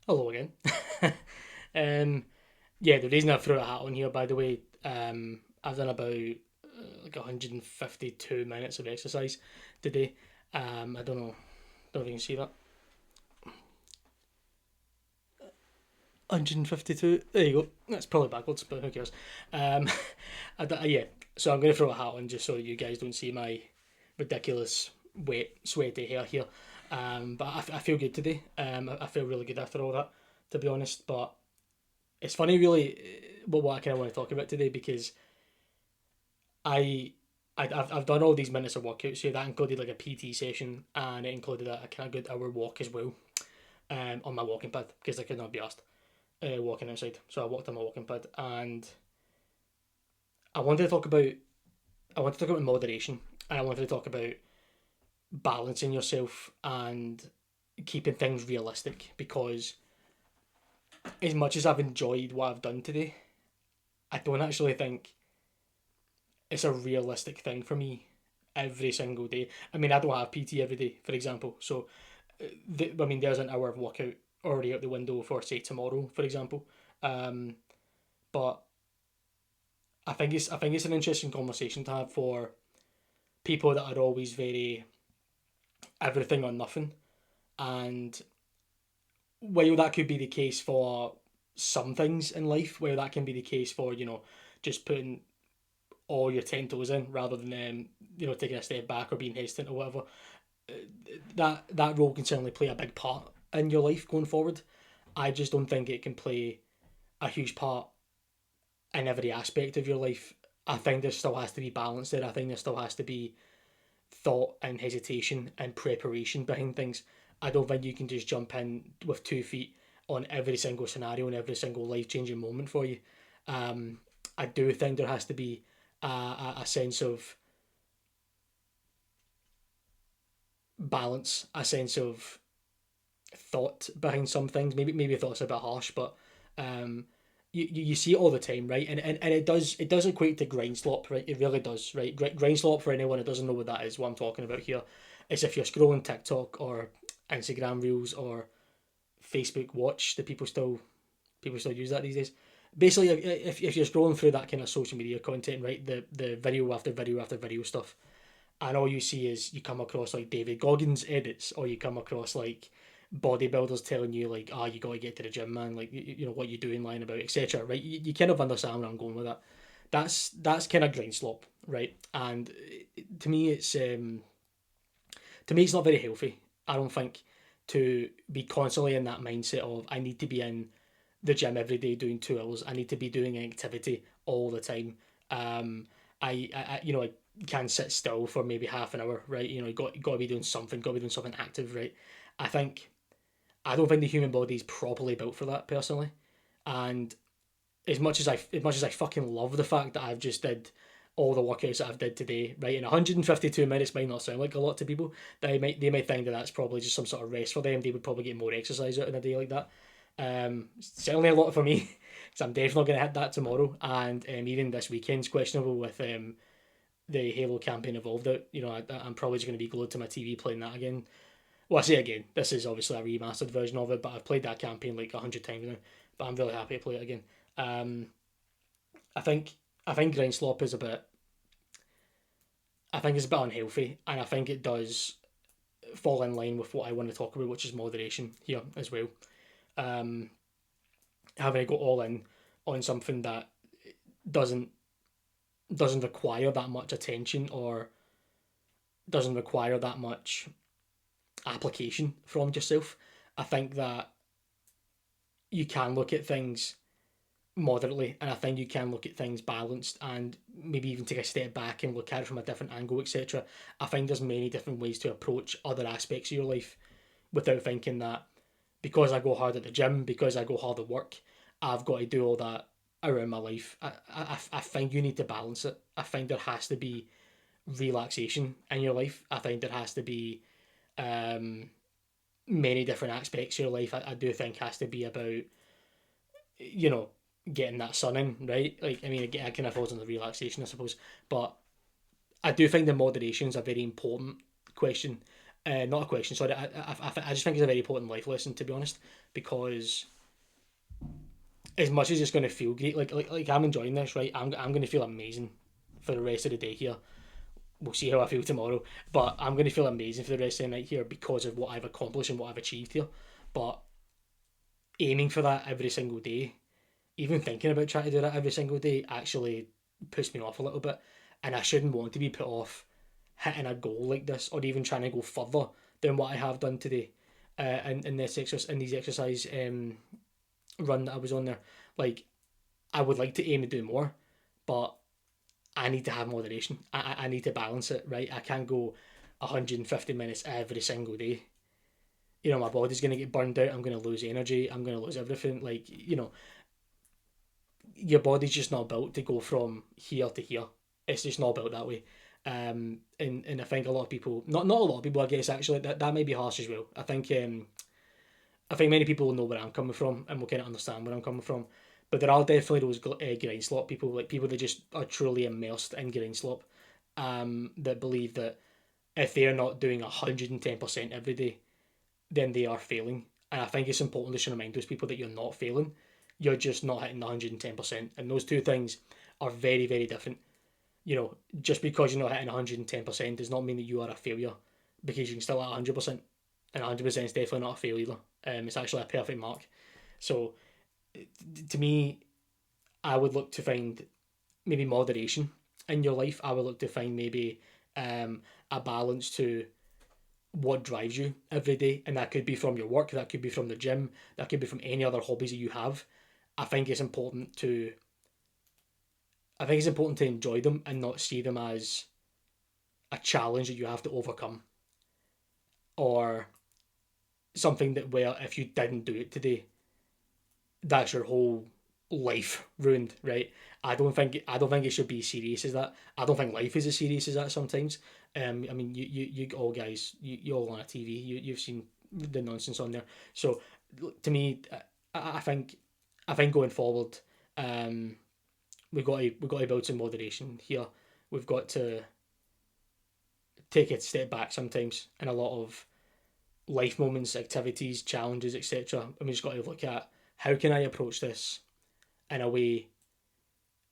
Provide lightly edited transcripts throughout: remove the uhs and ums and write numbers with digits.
Hello again. um, yeah, the reason I threw a hat on here, by the way, I've done about like 152 minutes of exercise today. I don't know if you can see that. 152. There you go. That's probably backwards, but who cares? Um, yeah. So I'm going to throw a hat on just so you guys don't see my ridiculous wet, sweaty hair here. But I feel good today. I feel really good after all that, to be honest. But it's funny, really, what I kind of want to talk about today because I. I've done all these minutes of workouts here. That included like a PT session and it included a kind of good hour walk as well on my walking pad because I could not be asked walking outside. So I walked on my walking pad and I wanted to talk about I wanted to talk about moderation and I wanted to talk about balancing yourself and keeping things realistic because as much as I've enjoyed what I've done today, I don't actually think it's a realistic thing for me every single day. I mean, I don't have PT every day, for example. So, I mean, there's an hour of workout already out the window for, say, tomorrow, for example. Um, but I think it's an interesting conversation to have for people that are always very everything or nothing. And while that could be the case for some things in life, while that can be the case for just putting all your 10 toes in rather than taking a step back or being hesitant or whatever, that role can certainly play a big part in your life going forward. I just don't think it can play a huge part in every aspect of your life. I think there still has to be balance there. I think there still has to be thought and hesitation and preparation behind things. I don't think you can just jump in with 2 feet on every single scenario and every single life changing moment for you. Um, I do think there has to be a sense of balance, a sense of thought behind some things. Maybe thought's a bit harsh, but um, you see it all the time, right? And it does equate to grind slop, right? It really does, right? Grind slop, for anyone that doesn't know what that is, what I'm talking about here, is if you're scrolling TikTok or Instagram Reels or Facebook Watch, that people still use that these days. Basically, if you're scrolling through that kind of social media content, right, the video after video after video stuff, and all you see is you come across like David Goggins edits, or you come across like bodybuilders telling you like, ah, you got to get to the gym, man, like what you doing, lying about, etc. Right? You kind of understand where I'm going with that. That's kind of grind slop, right? And to me, it's not very healthy. I don't think to be constantly in that mindset of I need to be in the gym every day doing 2 hours. I need to be doing an activity all the time. Um, I can sit still for maybe half an hour, right? You got to be doing something, got to be doing something active, right? I think I don't think the human body is properly built for that personally. And as much as I fucking love the fact that I've just did all the workouts that I've did today, right? And 152 minutes might not sound like a lot to people. They might think that that's probably just some sort of rest for them. They would probably get more exercise out in a day like that. Certainly a lot for me, because I'm definitely going to hit that tomorrow, and even this weekend's questionable with the Halo campaign Evolved out. I'm probably just going to be glued to my TV playing that again. Well, I say again, this is obviously a remastered version of it, but I've played that campaign like 100 times now. But I'm really happy to play it again. Um, I think I think grind slop is a bit. I think it's a bit unhealthy, and I think it does fall in line with what I want to talk about, which is moderation here as well. Um, Having to go all in on something that doesn't doesn't require that much attention or doesn't require that much application from yourself. I think that you can look at things moderately, and I think you can look at things balanced and maybe even take a step back and look at it from a different angle, etc. I think there's many different ways to approach other aspects of your life without thinking that because I go hard at the gym, because I go hard at work, I've got to do all that around my life. I think you need to balance it. I think there has to be relaxation in your life. I think there has to be um, many different aspects of your life. I do think has to be about you know getting that sun in, right? Like, I mean, it kind of falls under relaxation, I suppose, but I do think the moderation is a very important question Not a question, sorry. I just think it's a very important life lesson, to be honest, because as much as it's going to feel great, like I'm enjoying this, right? I'm going to feel amazing for the rest of the day here. We'll see how I feel tomorrow, but I'm going to feel amazing for the rest of the night here because of what I've accomplished and what I've achieved here. But aiming for that every single day, even thinking about trying to do that every single day, actually puts me off a little bit. And I shouldn't want to be put off hitting a goal like this, or even trying to go further than what I have done today. In this exercise, in these exercise run that I was on there, like I would like to aim to do more, but I need to have moderation. I need to balance it, right? I can't go 150 minutes every single day. You know, my body's going to get burned out. I'm going to lose energy. I'm going to lose everything. Like, you know, your body's just not built to go from here to here. It's just not built that way. And I think a lot of people, not a lot of people, I guess actually that might be harsh as well. I think many people know where I'm coming from and will kind of understand where I'm coming from. But there are definitely those grind slop people, like people that just are truly immersed in grind slop, that believe that if they're not doing 110% every day, then they are failing. And I think it's important just to remind those people that you're not failing. You're just not hitting 110%. And those two things are very, very different. You know, just because you're not hitting 110% does not mean that you are a failure, because you can still hit 100%. And 100% is definitely not a failure. It's actually a perfect mark. So to me, I would look to find maybe moderation in your life. I would look to find maybe a balance to what drives you every day, and that could be from your work, that could be from the gym, that could be from any other hobbies that you have. I think it's important to I think it's important to enjoy them and not see them as a challenge that you have to overcome, or something that where if you didn't do it today, that's your whole life ruined, right? I don't think it should be as serious as that. I don't think life is as serious as that sometimes. I mean, you all guys, you all on a TV, you've seen the nonsense on there. So to me, I think going forward, um, we've got to build some moderation here. We've got to take a step back sometimes in a lot of life moments, activities, challenges, etc. And we just got to look at how can I approach this in a way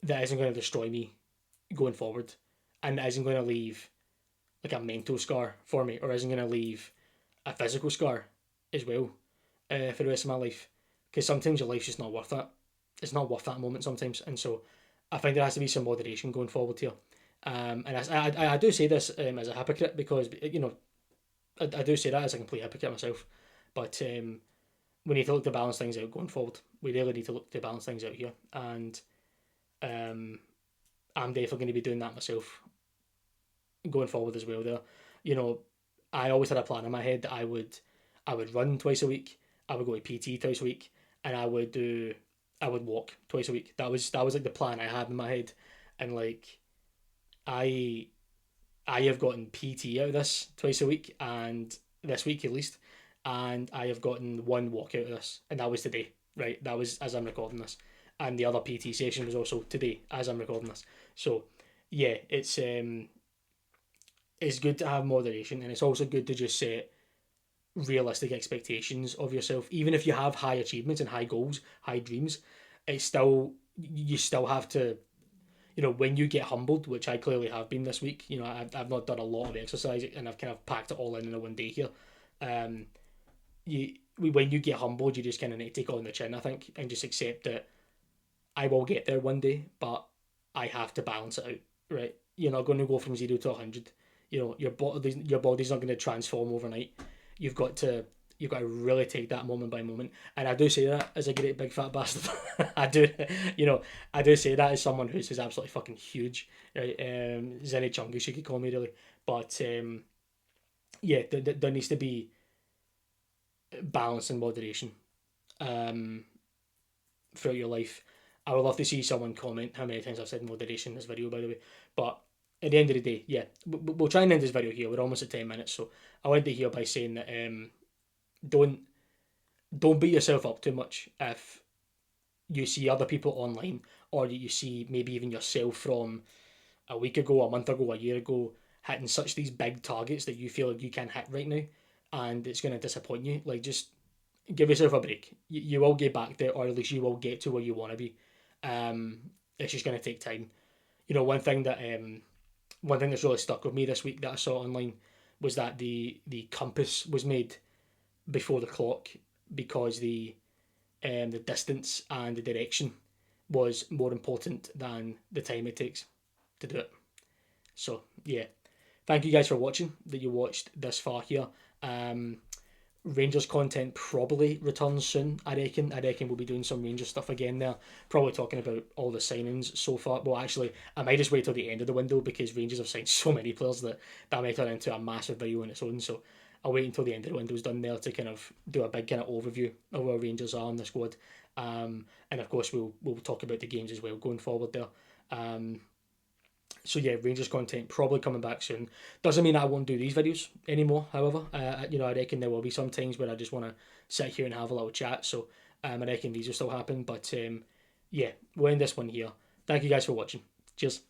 that isn't going to destroy me going forward, and isn't going to leave like a mental scar for me, or isn't going to leave a physical scar as well, for the rest of my life. Because sometimes your life's just not worth that. It's not worth that moment sometimes, and so I think there has to be some moderation going forward here. And I do say this as a hypocrite, because you know I do say that as a complete hypocrite myself, but we need to look to balance things out going forward. We really need to look to balance things out here, and um, I'm definitely going to be doing that myself going forward as well. There, you know, I always had a plan in my head that I would run twice a week, I would go to PT twice a week, and I would walk twice a week. That was like the plan I had in my head, and like I I have gotten PT out of this twice a week, and this week at least, and I have gotten one walk out of this, and that was today. Right, that was as I'm recording this, and the other PT session was also today as I'm recording this. So, yeah, it's good to have moderation, and it's also good to just set realistic expectations of yourself. Even if you have high achievements and high goals, high dreams, it's still you still have to, you know, when you get humbled, which I clearly have been this week. You know, I've not done a lot of exercise, and I've kind of packed it all in a one day here. Um, when you get humbled, you just kind of need to take it on the chin, I think, and just accept that I will get there one day, but I have to balance it out. Right, you're not going to go from 0 to 100. You know, your body's not going to transform overnight. You've got to you've got to really take that moment by moment. And I do say that as a great big fat bastard. I do, you know, I do say that as someone who's absolutely fucking huge, right? Zenny Chungus, you could call me really, but yeah, there needs to be balance and moderation um, throughout your life. I would love to see someone comment how many times I've said moderation in this video, by the way. But at the end of the day, yeah, we'll try and end this video here. We're almost at 10 minutes, so I went to here by saying that don't don't beat yourself up too much if you see other people online, or you see maybe even yourself from a week ago, a month ago, a year ago, hitting such these big targets that you feel like you can't hit right now, and it's going to disappoint you. Like, just give yourself a break. You will get back there, or at least you will get to where you want to be. Um, it's just going to take time. You know, one thing that's really stuck with me this week that I saw online was that the compass was made before the clock, because the distance and the direction was more important than the time it takes to do it. So yeah, thank you guys for watching. That you watched this far here. Um, Rangers content probably returns soon. I reckon. I reckon we'll be doing some Rangers stuff again there. Probably talking about all the signings so far. Well, actually, I might just wait till the end of the window, because Rangers have signed so many players that might turn into a massive video on its own. So I'll wait until the end of the window's done there to kind of do a big kind of overview of where Rangers are in the squad. And of course we'll talk about the games as well going forward there. So yeah, Rangers content probably coming back soon. Doesn't mean I won't do these videos anymore. However, I reckon there will be some times where I just want to sit here and have a little chat. So I reckon these will still happen. But yeah, we'll end this one here. Thank you guys for watching. Cheers.